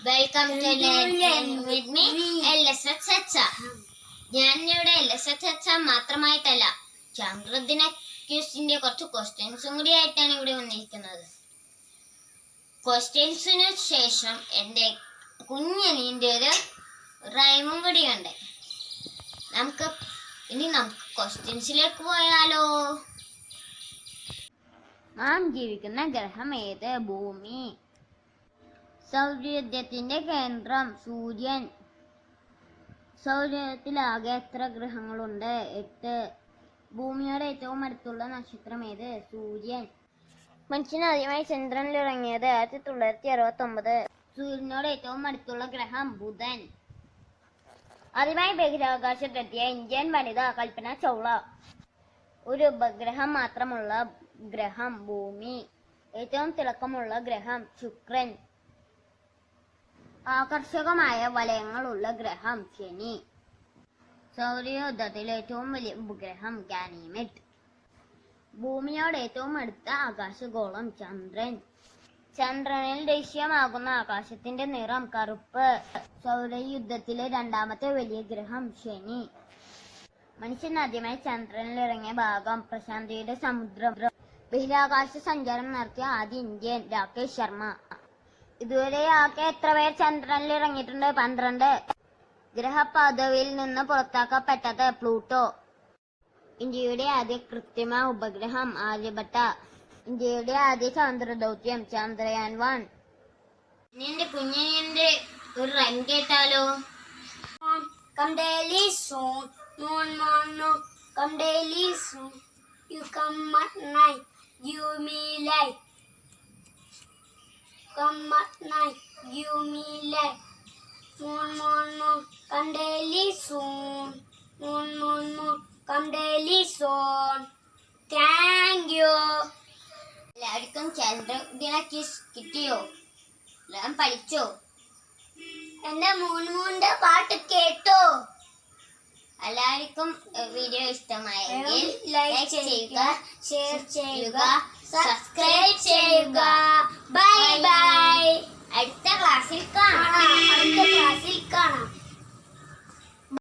Welcome to with me LSH. ഞാനിവിടെ LSH മാത്രമായിട്ടല്ല, ചന്ദ്രദിന ക്യൂസിന്റെ കുറച്ച് ക്വസ്റ്റ്യൻസും കൂടി ആയിട്ടാണ് ഇവിടെ വന്നിരിക്കുന്നത്. ക്വസ്റ്റ്യൻസിന് ശേഷം എൻ്റെ കുഞ്ഞനീൻ്റെ ഒരു റൈമും കൂടിയുണ്ട്. നമുക്ക് ക്വസ്റ്റ്യൻസിലേക്ക് പോയാലോ. നാം ജീവിക്കുന്ന ഗ്രഹം ഏത്? ഭൂമി. സൗരയൂഥത്തിന്റെ കേന്ദ്രം സൂര്യൻ. സൗരയൂഥത്തിലാകെ എത്ര ഗ്രഹങ്ങളുണ്ട്? 8. ഭൂമിയോട് ഏറ്റവും അടുത്തുള്ള നക്ഷത്രം ഏത്? സൂര്യൻ. മനുഷ്യൻ ആദ്യമായി ചന്ദ്രനിൽ ഇറങ്ങിയത് 1969. സൂര്യനോട് ഏറ്റവും അടുത്തുള്ള ഗ്രഹം ബുധൻ. ആദ്യമായി ബഹിരാകാശത്തെത്തിയ ഇന്ത്യൻ വനിത കൽപ്പന ചൗള. ഒരു ഉപഗ്രഹം മാത്രമുള്ള ഗ്രഹം ഭൂമി. ഏറ്റവും തിളക്കമുള്ള ഗ്രഹം ശുക്രൻ. ആകർഷകമായ വലയങ്ങളുള്ള ഗ്രഹം ശനി. സൗരയൂഥത്തിലെ ഏറ്റവും വലിയ ഉപഗ്രഹം ഗാനിമെഡ്. ഭൂമിയോട് ഏറ്റവും അടുത്ത ആകാശഗോളം ചന്ദ്രൻ. ചന്ദ്രനിൽ ദൃശ്യമാകുന്ന ആകാശത്തിന്റെ നിറം കറുപ്പ്. സൗരയൂഥത്തിലെ രണ്ടാമത്തെ വലിയ ഗ്രഹം ശനി. മനുഷ്യൻ ആദ്യമായി ചന്ദ്രനിൽ ഇറങ്ങിയ ഭാഗം പ്രശാന്തിയുടെ സമുദ്രം. ബഹിരാകാശ സഞ്ചാരം നടത്തിയ ആദ്യ ഇന്ത്യൻ രാകേഷ് ശർമ്മ. ഇതുവരെ ആകെ എത്ര പേർ ചന്ദ്രനിൽ ഇറങ്ങിയിട്ടുണ്ട്? 12. ഗ്രഹപാതയിൽ നിന്ന് പുറത്താക്കപ്പെട്ടത് പ്ലൂട്ടോ. ഇന്ത്യയുടെ ആദ്യ കൃത്രിമ ഉപഗ്രഹം ആര്യഭട്ട. ഇന്ത്യയുടെ ആദ്യ ചന്ദ്രദൗത്യം ചന്ദ്രയാൻ 1. എന്റെ കുഞ്ഞിന്റെ ഒരു റൈം കേട്ടാലോ. Come daily soon, moon, moon, moon. Come daily soon, you come at night, give me light. Come at night, give me light. Moon, moon, moon, come daily soon. Moon, moon, moon, come daily soon. Thank you. എല്ലാവർക്കും ചന്ദ്രദിന quiz കിട്ടിയോ? എല്ലാം പഠിച്ചോ? എന്റെ മൂന്നിന്റെ പാട്ട് കേട്ടോ? എല്ലാവർക്കും video ഇഷ്ടമായെങ്കിൽ ലൈക്ക് ചെയ്യുക, ഷെയർ ചെയ്യുക, സബ്സ്ക്രൈബ് ചെയ്യുക. Bye bye. അടുത്ത ക്ലാസ്സിൽ കാണാം. അടുത്ത ക്ലാസ്സിൽ കാണാം.